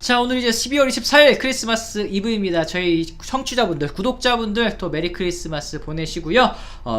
자, 오늘 이제 12월 24일 크리스마스 이브입니다. 저희 청취자분들, 구독자분들 또 메리 크리스마스 보내시고요.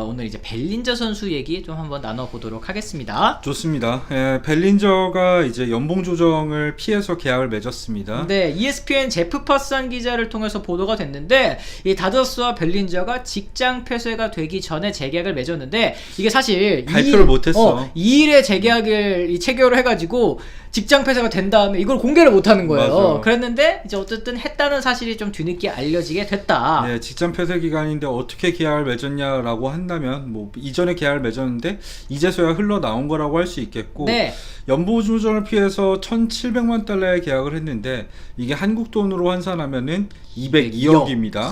오늘 이제 벨린저 선수 얘기 좀 한번 나눠보도록 하겠습니다. 좋습니다. 벨린저가 이제 연봉 조정을 피해서 계약을 맺었습니다. 네, ESPN 제프 파산 기자를 통해서 보도가 됐는데, 이 다저스와 벨린저가 직장 폐쇄가 되기 전에 재계약을 맺었는데, 이게 사실 발표를 못했어. 2일에 재계약을 체결을 해가지고 직장 폐쇄가 된 다음에 이걸 공개를 못하는 거예요. 맞아. 그랬는데 이제 어쨌든 했다는 사실이 좀 뒤늦게 알려지게 됐다. 네, 직장 폐쇄 기간인데 어떻게 계약을 맺었냐라고 한다면 뭐 이전에 계약을 맺었는데 이제서야 흘러나온 거라고 할 수 있겠고, 네. 연봉 조정을 피해서 1,700만 달러의 계약을 했는데 이게 한국 돈으로 환산하면은 202억입니다.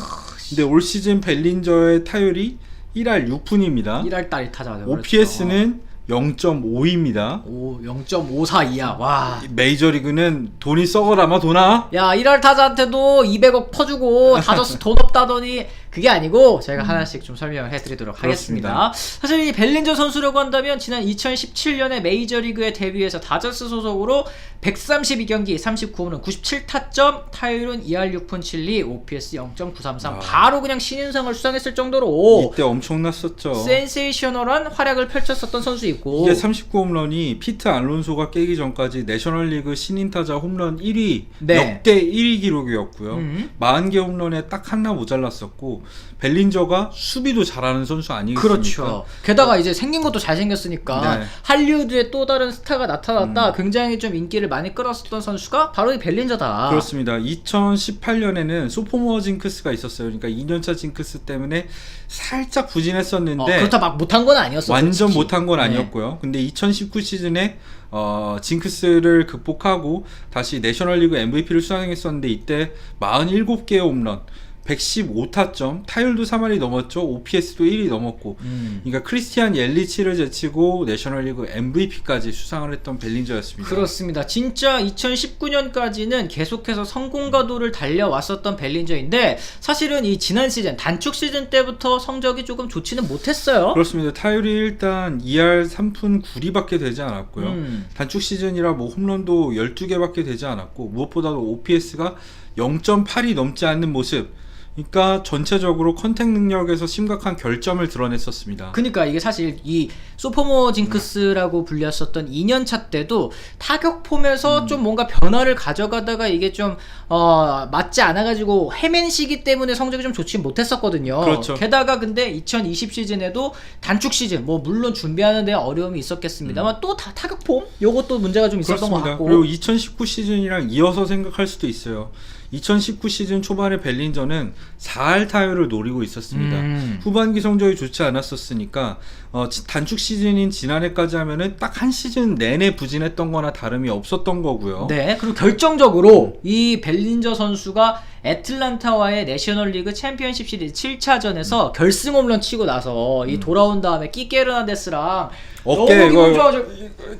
근데 올 시즌 벨린저의 타율이 1할 6푼입니다. 1할 달이 타자가 되고 OPS는 0.5입니다. 0.542야. 와. 메이저리그는 돈이 썩어라마 도나? 야, 1할 타자한테도 200억 퍼주고 다저스 돈 없다더니 그게 아니고 저희가 하나씩 좀 설명을 해드리도록 하겠습니다. 사실 이 벨린저 선수라고 한다면 지난 2017년에 메이저리그에 데뷔해서 다저스 소속으로 132경기 39홈런 97타점, 타율은 2할 6푼 7리, OPS 0.933. 바로 그냥 신인상을 수상했을 정도로 이때 엄청났었죠. 센세이셔널한 활약을 펼쳤었던 선수이고, 이게 39홈런이 피트 알론소가 깨기 전까지 내셔널리그 신인타자 홈런 1위, 네. 역대 1위 기록이었고요. 40개 홈런에 딱 하나 모자랐었고, 벨린저가 수비도 잘하는 선수 아니겠습니까? 그렇죠. 게다가 이제 생긴 것도 잘생겼으니까 네. 할리우드의 또 다른 스타가 나타났다. 굉장히 좀 인기를 많이 끌었었던 선수가 바로 이 벨린저다. 그렇습니다. 2018년에는 소포모어 징크스가 있었어요. 그러니까 2년차 징크스 때문에 살짝 부진했었는데 그렇다 막 못한 건 아니었어. 완전 솔직히. 못한 건 네. 아니었고요. 근데 2019 시즌에 징크스를 극복하고 다시 내셔널리그 MVP를 수상했었는데 이때 47개의 홈런, 115타점, 타율도 3할이 넘었죠. OPS도 1위 넘었고, 그러니까 크리스티안 옐리치를 제치고 내셔널리그 MVP까지 수상을 했던 벨린저였습니다. 그렇습니다. 진짜 2019년까지는 계속해서 성공가도를 달려왔었던 벨린저인데, 사실은 이 지난 시즌 단축 시즌 때부터 성적이 조금 좋지는 못했어요. 그렇습니다. 타율이 일단 2할 3푼 9리밖에 되지 않았고요. 단축 시즌이라 뭐 홈런도 12개밖에 되지 않았고, 무엇보다도 OPS가 0.8이 넘지 않는 모습. 그러니까 전체적으로 컨택 능력에서 심각한 결점을 드러냈었습니다. 그러니까 이게 사실 이 소포모 징크스라고 불렸었던 2년차 때도 타격 폼에서 좀 뭔가 변화를 가져가다가 이게 좀 맞지 않아가지고 헤맨 시기 때문에 성적이 좀 좋지 못했었거든요. 그렇죠. 게다가 근데 2020 시즌에도 단축 시즌, 뭐 물론 준비하는 데 어려움이 있었겠습니다만 또 타격 폼? 요것도 문제가 좀 있었던 것 같고. 그리고 2019 시즌이랑 이어서 생각할 수도 있어요. 2019 시즌 초반에 벨린저는 4할 타율을 노리고 있었습니다. 후반기 성적이 좋지 않았었으니까 단축 시즌인 지난해까지 하면은 딱 한 시즌 내내 부진했던 거나 다름이 없었던 거고요. 네, 그리고 결정적으로 이 벨린저 선수가 애틀란타와의 내셔널리그 챔피언십 시리즈 7차전에서 결승 홈런 치고 나서 이 돌아온 다음에 끼케르나데스랑 어깨 너무 기분 이거 좋아가지고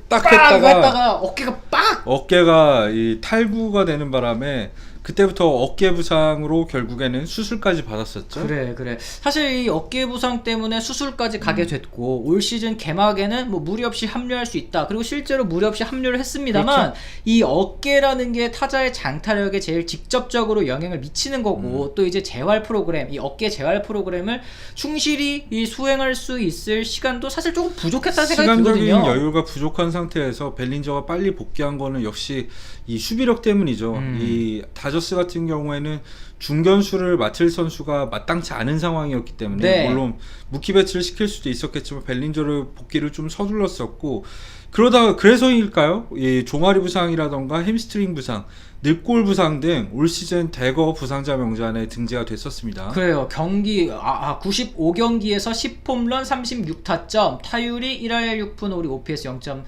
딱 했다가 어깨가 빡! 어깨가 이 탈구가 되는 바람에 그때부터 어깨 부상으로 결국에는 수술까지 받았었죠. 그래. 사실 이 어깨 부상 때문에 수술까지 가게 됐고, 올 시즌 개막에는 뭐 무리 없이 합류할 수 있다. 그리고 실제로 무리 없이 합류를 했습니다만, 그렇죠. 이 어깨라는 게 타자의 장타력에 제일 직접적으로 영향을 미치는 거고, 또 이제 재활 프로그램, 이 어깨 재활 프로그램을 충실히 이 수행할 수 있을 시간도 사실 조금 부족했다는 생각이 시간적인 들거든요. 여유가 부족한 상태에서 벨린저가 빨리 복귀한 거는 역시 이 수비력 때문이죠. 이 다저스 같은 경우에는 중견수를 맡을 선수가 마땅치 않은 상황이었기 때문에, 네. 물론 무키 배치를 시킬 수도 있었겠지만 벨린저를 복귀를 좀 서둘렀었고, 그러다가 그래서일까요? 이 종아리 부상이라던가 햄스트링 부상, 늑골 부상 등 올 시즌 대거 부상자 명단에 등재가 됐었습니다. 그래요. 경기 95경기에서 10홈런 36타점, 타율이 1할 6푼 5리, OPS 0.542.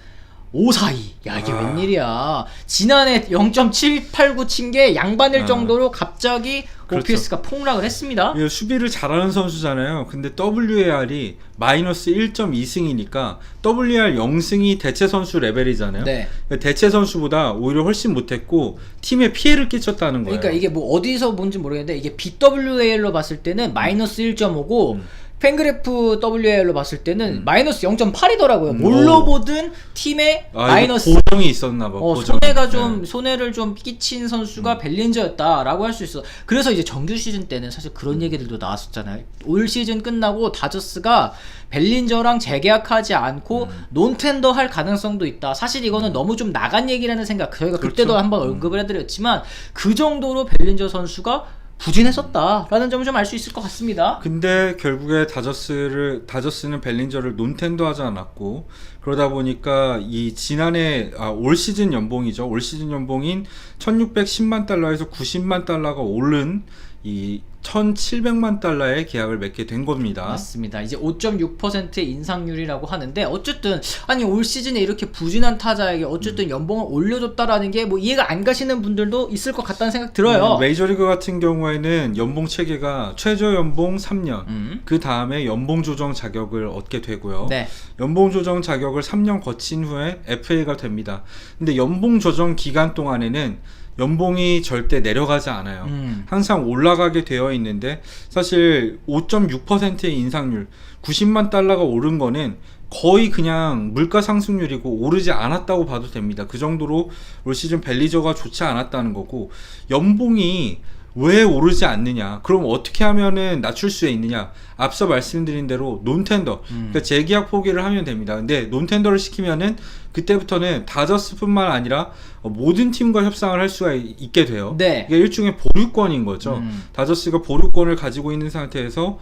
야, 이게 웬일이야. 지난해 0.789 친 게 양반일 정도로 갑자기 그렇죠. OPS가 폭락을 했습니다. 수비를 잘하는 선수잖아요. 근데 WAR이 마이너스 1.2승이니까 WAR 0승이 대체 선수 레벨이잖아요. 네. 대체 선수보다 오히려 훨씬 못했고 팀에 피해를 끼쳤다는 거예요. 그러니까 이게 뭐 어디서 뭔지 모르겠는데, 이게 BWAR로 봤을 때는 마이너스 1.5고 팬그래프 WAR로 봤을 때는 마이너스 0.8이더라고요. 뭘로 보든 팀에 마이너스 고정이 있었나 봐. 손해가 좀 손해를 좀 끼친 선수가 벨린저였다라고 할 수 있어. 그래서 이제 정규 시즌 때는 사실 그런 얘기들도 나왔었잖아요. 올 시즌 끝나고 다저스가 벨린저랑 재계약하지 않고 논텐더 할 가능성도 있다. 사실 이거는 너무 좀 나간 얘기라는 생각. 저희가 그때도 그렇죠. 한번 언급을 해드렸지만 그 정도로 벨린저 선수가 부진했었다라는 점을 좀 알 수 있을 것 같습니다. 근데 결국에 다저스는 벨린저를 논텐더 하지 않았고, 그러다 보니까 이 지난해 올 시즌 연봉이죠. 올 시즌 연봉인 1610만 달러에서 90만 달러가 오른 이 1700만 달러의 계약을 맺게 된 겁니다. 맞습니다. 이제 5.6%의 인상률이라고 하는데, 어쨌든 아니 올 시즌에 이렇게 부진한 타자에게 어쨌든 연봉을 올려줬다라는 게 뭐 이해가 안 가시는 분들도 있을 것 같다는 생각 들어요. 메이저리그 같은 경우에는 연봉 체계가 최저 연봉 3년, 그 다음에 연봉 조정 자격을 얻게 되고요. 네. 연봉 조정 자격을 3년 거친 후에 FA가 됩니다. 근데 연봉 조정 기간 동안에는 연봉이 절대 내려가지 않아요. 항상 올라가게 되어 있는데, 사실 5.6%의 인상률, 90만 달러가 오른 거는 거의 그냥 물가 상승률이고 오르지 않았다고 봐도 됩니다. 그 정도로 올 시즌 벨리저가 좋지 않았다는 거고, 연봉이 왜 오르지 않느냐, 그럼 어떻게 하면은 낮출 수 있느냐, 앞서 말씀드린 대로 논텐더, 그러니까 재계약 포기를 하면 됩니다. 근데 논텐더를 시키면은 그때부터는 다저스뿐만 아니라 모든 팀과 협상을 할 수가 있게 돼요. 네. 이게 일종의 보류권인 거죠. 다저스가 보류권을 가지고 있는 상태에서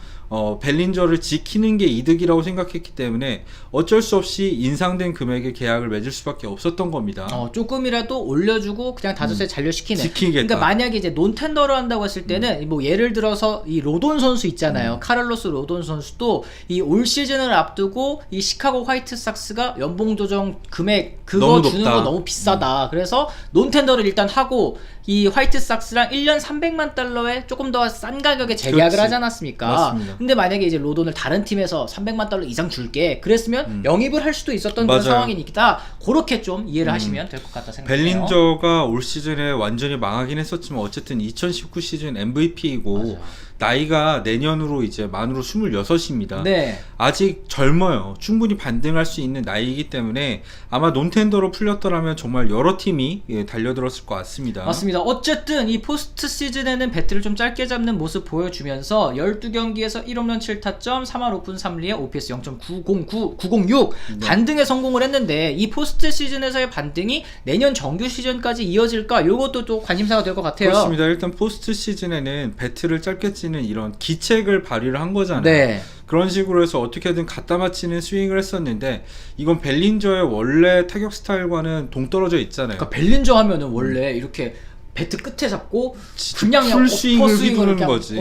벨린저를 지키는 게 이득이라고 생각했기 때문에 어쩔 수 없이 인상된 금액의 계약을 맺을 수밖에 없었던 겁니다. 조금이라도 올려주고 그냥 다저스에 잔류시키는. 지키겠다. 그러니까 만약에 이제 논텐더를 한다고 했을 때는 뭐 예를 들어서 이 로돈 선수 있잖아요. 카를로스 로돈 선수도 이 올 시즌을 앞두고 이 시카고 화이트삭스가 연봉 조정 금액 그거 너무 주는 높다. 거 너무 비싸다. 그래서 논텐더를 일단 하고 이 화이트삭스랑 1년 300만 달러에 조금 더 싼 가격에 재계약을 그렇지. 하지 않았습니까? 맞습니다. 근데 만약에 이제 로돈을 다른 팀에서 300만 달러 이상 줄게 그랬으면 영입을 할 수도 있었던 그런 맞아요. 상황이니까 그렇게 좀 이해를 하시면 될 것 같다 생각해요. 벨린저가 올 시즌에 완전히 망하긴 했었지만 어쨌든 2019 시즌 MVP이고 맞아. 나이가 내년으로 이제 만으로 26입니다. 네. 아직 젊어요. 충분히 반등할 수 있는 나이이기 때문에 아마 논텐더로 풀렸더라면 정말 여러 팀이 달려들었을 것 같습니다. 맞습니다. 어쨌든 이 포스트 시즌에는 배트를 좀 짧게 잡는 모습 보여주면서 12경기에서 1홈런 7타점 3할 오픈 3리에 OPS 0.906 반등에 성공을 했는데, 이 포스트 시즌에서의 반등이 내년 정규 시즌까지 이어질까? 요것도 또 관심사가 될 것 같아요. 그렇습니다. 일단 포스트 시즌에는 배트를 짧게 치는 이런 기책을 발휘를 한 거잖아요. 네. 그런 식으로 해서 어떻게든 갖다 맞히는 스윙을 했었는데, 이건 벨린저의 원래 타격 스타일과는 동떨어져 있잖아요. 그러니까 벨린저 하면은 원래 이렇게 배트 끝에 잡고 그냥 풀 스윙을 휘두르는 그냥 거지.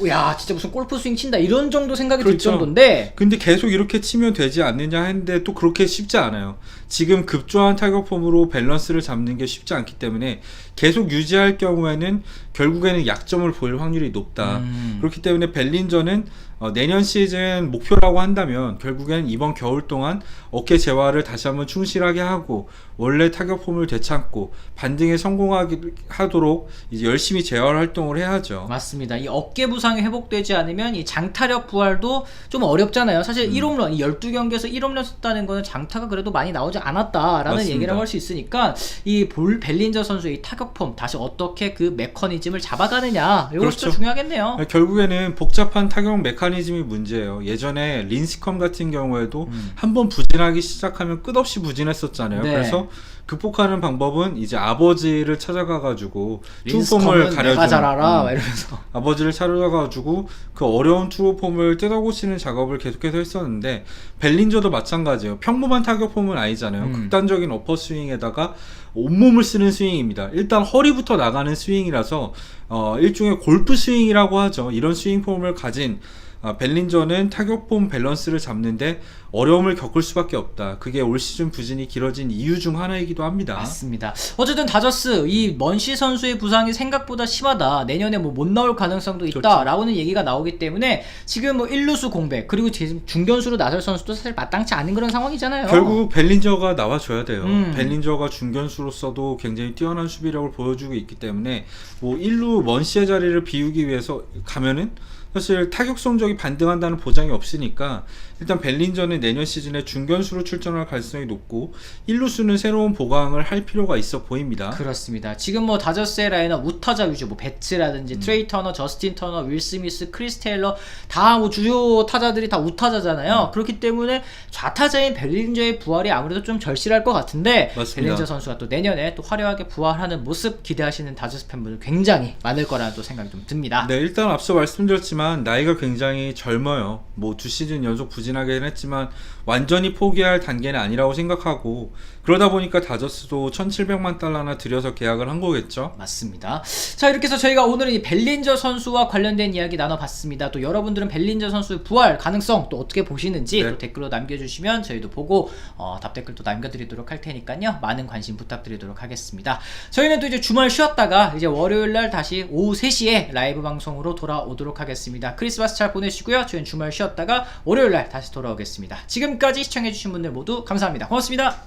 야 진짜 무슨 골프 스윙 친다 이런 정도 생각이 들 그렇죠. 정도인데, 근데 계속 이렇게 치면 되지 않느냐 했는데 또 그렇게 쉽지 않아요. 지금 급조한 타격폼으로 밸런스를 잡는 게 쉽지 않기 때문에 계속 유지할 경우에는 결국에는 약점을 보일 확률이 높다. 그렇기 때문에 벨린저는 내년 시즌 목표라고 한다면 결국엔 이번 겨울 동안 어깨 재활을 다시 한번 충실하게 하고 원래 타격폼을 되찾고 반등에 성공하도록 이제 열심히 재활 활동을 해야죠. 맞습니다. 이 어깨 부상이 회복되지 않으면 이 장타력 부활도 좀 어렵잖아요. 사실 1홈런, 이 12경기에서 1홈런 썼다는 거는 장타가 그래도 많이 나오지 않았다라는 맞습니다. 얘기라고 할 수 있으니까 이 벨린저 선수의 이 타격폼 다시 어떻게 그 메커니즘을 잡아가느냐, 이것도 그렇죠. 중요하겠네요. 결국에는 복잡한 타격 메커니즘이 문제예요. 예전에 린스컴 같은 경우에도 한번 부진하기 시작하면 끝없이 부진했었잖아요. 네. 그래서 극복하는 방법은 이제 아버지를 찾아가가지고 투폼을 린스컴은 내가 가려주는, 잘 알아 막 이러면서. 아버지를 찾아가지고 그 어려운 투어폼을 뜯어고치는 작업을 계속해서 했었는데, 벨린저도 마찬가지예요. 평범한 타격폼은 아니잖아요. 극단적인 어퍼 스윙에다가 온몸을 쓰는 스윙입니다. 일단 허리부터 나가는 스윙이라서 일종의 골프 스윙이라고 하죠. 이런 스윙 폼을 가진 벨린저는 타격폼 밸런스를 잡는데 어려움을 겪을 수밖에 없다. 그게 올 시즌 부진이 길어진 이유 중 하나이기도 합니다. 맞습니다. 어쨌든 다저스 이 먼시 선수의 부상이 생각보다 심하다. 내년에 뭐 못 나올 가능성도 있다라고는 얘기가 나오기 때문에 지금 뭐 1루수 공백 그리고 지금 중견수로 나설 선수도 사실 마땅치 않은 그런 상황이잖아요. 결국 벨린저가 나와줘야 돼요. 벨린저가 중견수로서도 굉장히 뛰어난 수비력을 보여주고 있기 때문에 뭐 1루 먼시의 자리를 비우기 위해서 가면은 사실 타격 성적이 반등한다는 보장이 없으니까 일단 벨린저는 내년 시즌에 중견수로 출전할 가능성이 높고 1루수는 새로운 보강을 할 필요가 있어 보입니다. 그렇습니다. 지금 뭐 다저스의 라인업 우타자 위주, 뭐 배츠라든지 트레이 터너, 저스틴 터너, 윌 스미스, 크리스 테일러 다 뭐 주요 타자들이 다 우타자잖아요. 그렇기 때문에 좌타자인 벨린저의 부활이 아무래도 좀 절실할 것 같은데 맞습니다. 벨린저 선수가 또 내년에 또 화려하게 부활하는 모습 기대하시는 다저스 팬분들 굉장히 많을 거라는 또 생각이 좀 듭니다. 네, 일단 앞서 말씀드렸지만 나이가 굉장히 젊어요. 뭐 2시즌 연속 부진하긴 했지만 완전히 포기할 단계는 아니라고 생각하고 그러다 보니까 다저스도 1,700만 달러나 들여서 계약을 한 거겠죠. 맞습니다. 자, 이렇게 해서 저희가 오늘은 이 벨린저 선수와 관련된 이야기 나눠봤습니다. 또 여러분들은 벨린저 선수의 부활 가능성 또 어떻게 보시는지 네. 또 댓글로 남겨주시면 저희도 보고 답댓글 또 남겨드리도록 할 테니까요. 많은 관심 부탁드리도록 하겠습니다. 저희는 또 이제 주말 쉬었다가 이제 월요일날 다시 오후 3시에 라이브 방송으로 돌아오도록 하겠습니다. 크리스마스 잘 보내시고요. 저희는 주말 쉬었다가 월요일날 다시 돌아오겠습니다. 지금까지 시청해주신 분들 모두 감사합니다. 고맙습니다.